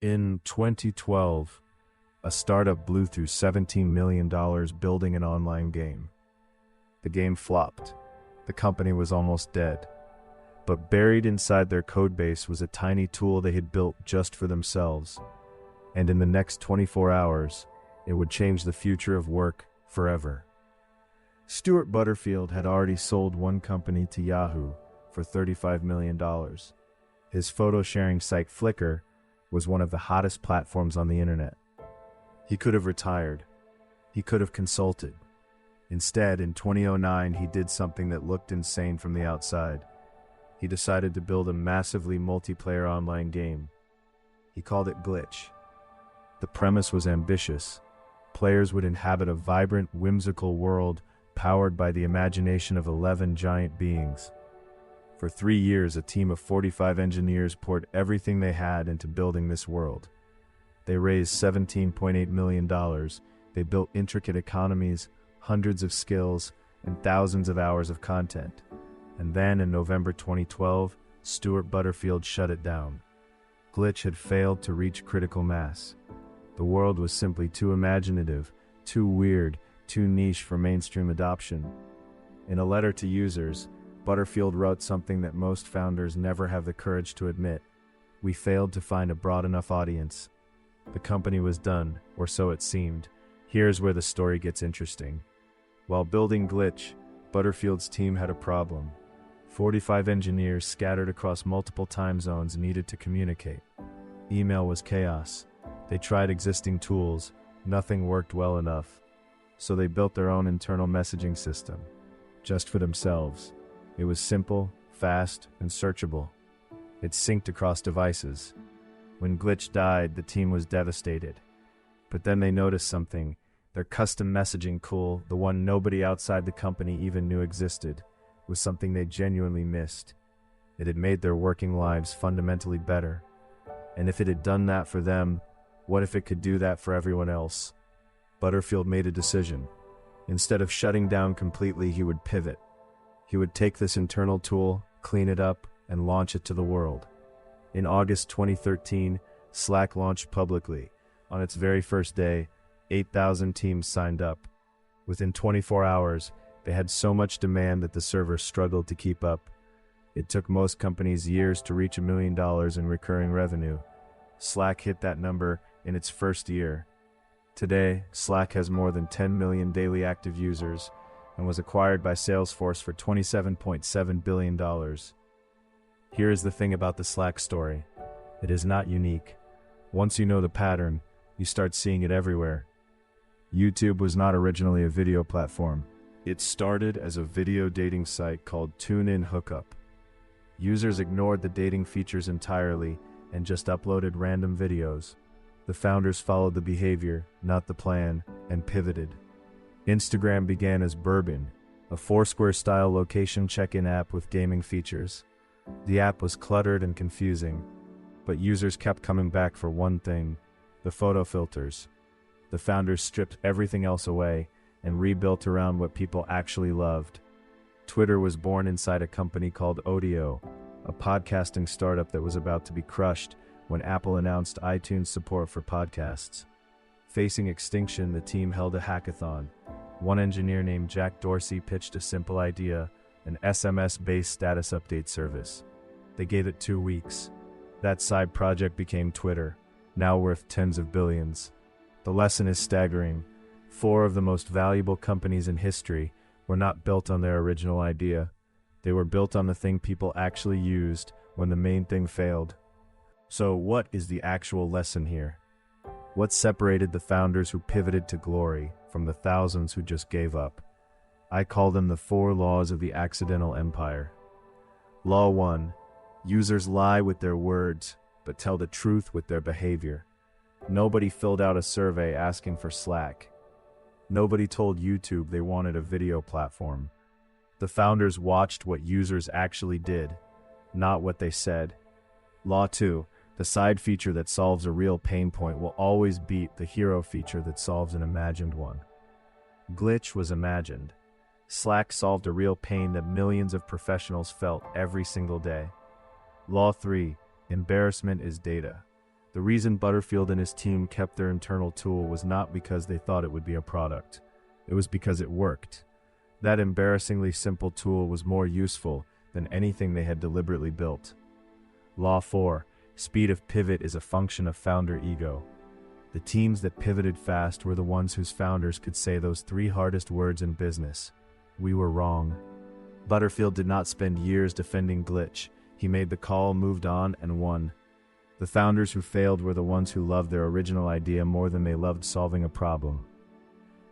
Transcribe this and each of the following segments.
In 2012, a startup blew through $17 million building an online game. The game flopped. The company was almost dead. But buried inside their codebase was a tiny tool they had built just for themselves. And in the next 24 hours, it would change the future of work forever. Stuart Butterfield had already sold one company to Yahoo for $35 million. His photo-sharing site Flickr was one of the hottest platforms on the internet. He could have retired. He could have consulted. Instead, in 2009, he did something that looked insane from the outside. He decided to build a massively multiplayer online game. He called it Glitch. The premise was ambitious. Players would inhabit a vibrant, whimsical world powered by the imagination of 11 giant beings. For 3 years, a team of 45 engineers poured everything they had into building this world. They raised $17.8 million. They built intricate economies, hundreds of skills, and thousands of hours of content. And then, in November 2012, Stuart Butterfield shut it down. Glitch had failed to reach critical mass. The world was simply too imaginative, too weird, too niche for mainstream adoption. In a letter to users, Butterfield wrote something that most founders never have the courage to admit. We failed to find a broad enough audience. The company was done, or so it seemed. Here's where the story gets interesting. While building Glitch, Butterfield's team had a problem. 45 engineers scattered across multiple time zones needed to communicate. Email was chaos. They tried existing tools. Nothing worked well enough. So they built their own internal messaging system, just for themselves. It was simple, fast, and searchable. It synced across devices. When Glitch died, the team was devastated. But then they noticed something. Their custom messaging tool, the one nobody outside the company even knew existed, was something they genuinely missed. It had made their working lives fundamentally better. And if it had done that for them, what if it could do that for everyone else? Butterfield made a decision. Instead of shutting down completely, he would pivot. He would take this internal tool, clean it up, and launch it to the world. In August 2013, Slack launched publicly. On its very first day, 8,000 teams signed up. Within 24 hours, they had so much demand that the server struggled to keep up. It took most companies years to reach $1 million in recurring revenue. Slack hit that number in its first year. Today, Slack has more than 10 million daily active users and was acquired by Salesforce for $27.7 billion. Here is the thing about the Slack story. It is not unique. Once you know the pattern, you start seeing it everywhere. YouTube was not originally a video platform. It started as a video dating site called TuneIn Hookup. Users ignored the dating features entirely and just uploaded random videos. The founders followed the behavior, not the plan, and pivoted. Instagram began as Bourbon, a Foursquare-style location check-in app with gaming features. The app was cluttered and confusing, but users kept coming back for one thing: the photo filters. The founders stripped everything else away and rebuilt around what people actually loved. Twitter was born inside a company called Odeo, a podcasting startup that was about to be crushed when Apple announced iTunes support for podcasts. Facing extinction, the team held a hackathon. One engineer named Jack Dorsey pitched a simple idea: an SMS-based status update service. They gave it 2 weeks. That side project became Twitter, now worth tens of billions. The lesson is staggering. 4 of the most valuable companies in history were not built on their original idea. They were built on the thing people actually used when the main thing failed. So what is the actual lesson here? What separated the founders who pivoted to glory from the thousands who just gave up? I call them the 4 laws of the accidental empire. Law 1. Users lie with their words, but tell the truth with their behavior. Nobody filled out a survey asking for Slack. Nobody told YouTube they wanted a video platform. The founders watched what users actually did, not what they said. Law 2. The side feature that solves a real pain point will always beat the hero feature that solves an imagined one. Glitch was imagined. Slack solved a real pain that millions of professionals felt every single day. Law 3. Embarrassment is data. The reason Butterfield and his team kept their internal tool was not because they thought it would be a product. It was because it worked. That embarrassingly simple tool was more useful than anything they had deliberately built. Law 4. Speed of pivot is a function of founder ego. The teams that pivoted fast were the ones whose founders could say those 3 hardest words in business: "We were wrong." Butterfield did not spend years defending glitch. He made the call, moved on, and won. The founders who failed were the ones who loved their original idea more than they loved solving a problem.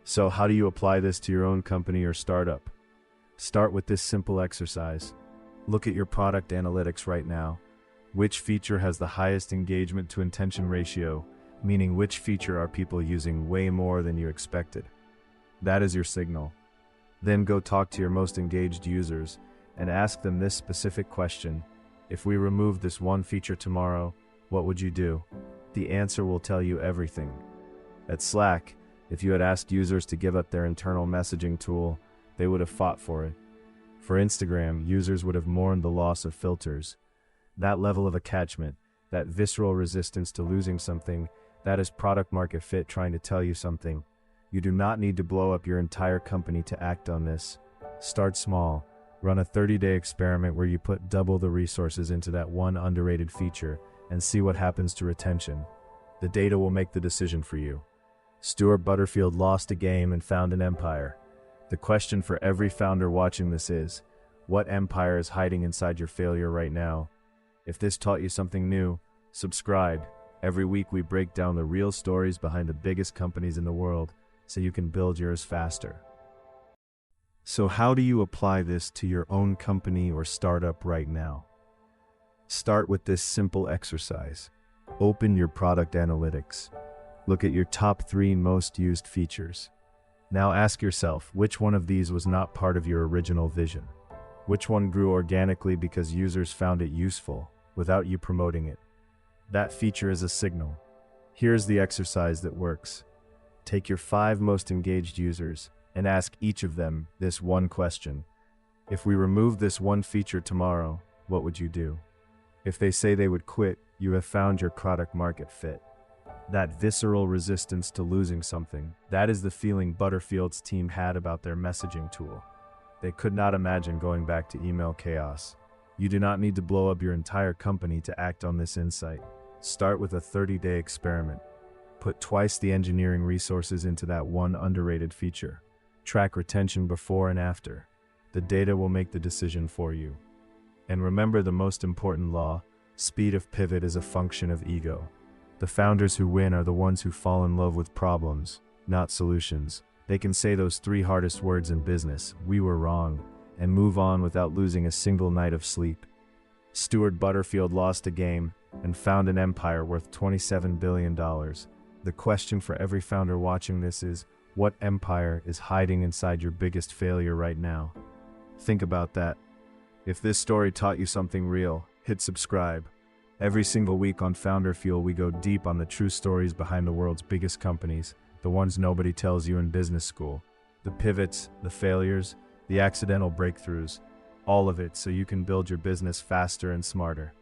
So how do you apply this to your own company or startup? Start with this simple exercise. Look at your product analytics right now. Which feature has the highest engagement to intention ratio, meaning which feature are people using way more than you expected? That is your signal. Then go talk to your most engaged users and ask them this specific question: if we removed this one feature tomorrow, what would you do? The answer will tell you everything. At Slack, if you had asked users to give up their internal messaging tool, they would have fought for it. For Instagram, users would have mourned the loss of filters. That level of attachment, that visceral resistance to losing something, that is product market fit trying to tell you something. You do not need to blow up your entire company to act on this. Start small. Run a 30-day experiment where you put double the resources into that one underrated feature and see what happens to retention. The data will make the decision for you. Stuart Butterfield lost a game and found an empire. The question for every founder watching this is, what empire is hiding inside your failure right now? If this taught you something new, subscribe. Every week we break down the real stories behind the biggest companies in the world so you can build yours faster. So how do you apply this to your own company or startup right now? Start with this simple exercise. Open your product analytics. Look at your top 3 most used features. Now ask yourself, which one of these was not part of your original vision? Which one grew organically because users found it useful, without you promoting it? That feature is a signal. Here's the exercise that works. Take your 5 most engaged users and ask each of them this one question. If we remove this one feature tomorrow, what would you do? If they say they would quit, you have found your product market fit. That visceral resistance to losing something, that is the feeling Butterfield's team had about their messaging tool. They could not imagine going back to email chaos. You do not need to blow up your entire company to act on this insight. Start with a 30-day experiment. Put twice the engineering resources into that one underrated feature. Track retention before and after. The data will make the decision for you. And remember the most important law: speed of pivot is a function of ego. The founders who win are the ones who fall in love with problems, not solutions. They can say those 3 hardest words in business, "We were wrong," and move on without losing a single night of sleep. Stuart Butterfield lost a game and found an empire worth $27 billion. The question for every founder watching this is, what empire is hiding inside your biggest failure right now? Think about that. If this story taught you something real, hit subscribe. Every single week on Founder Fuel, we go deep on the true stories behind the world's biggest companies, the ones nobody tells you in business school. The pivots, the failures, the accidental breakthroughs, all of it so you can build your business faster and smarter.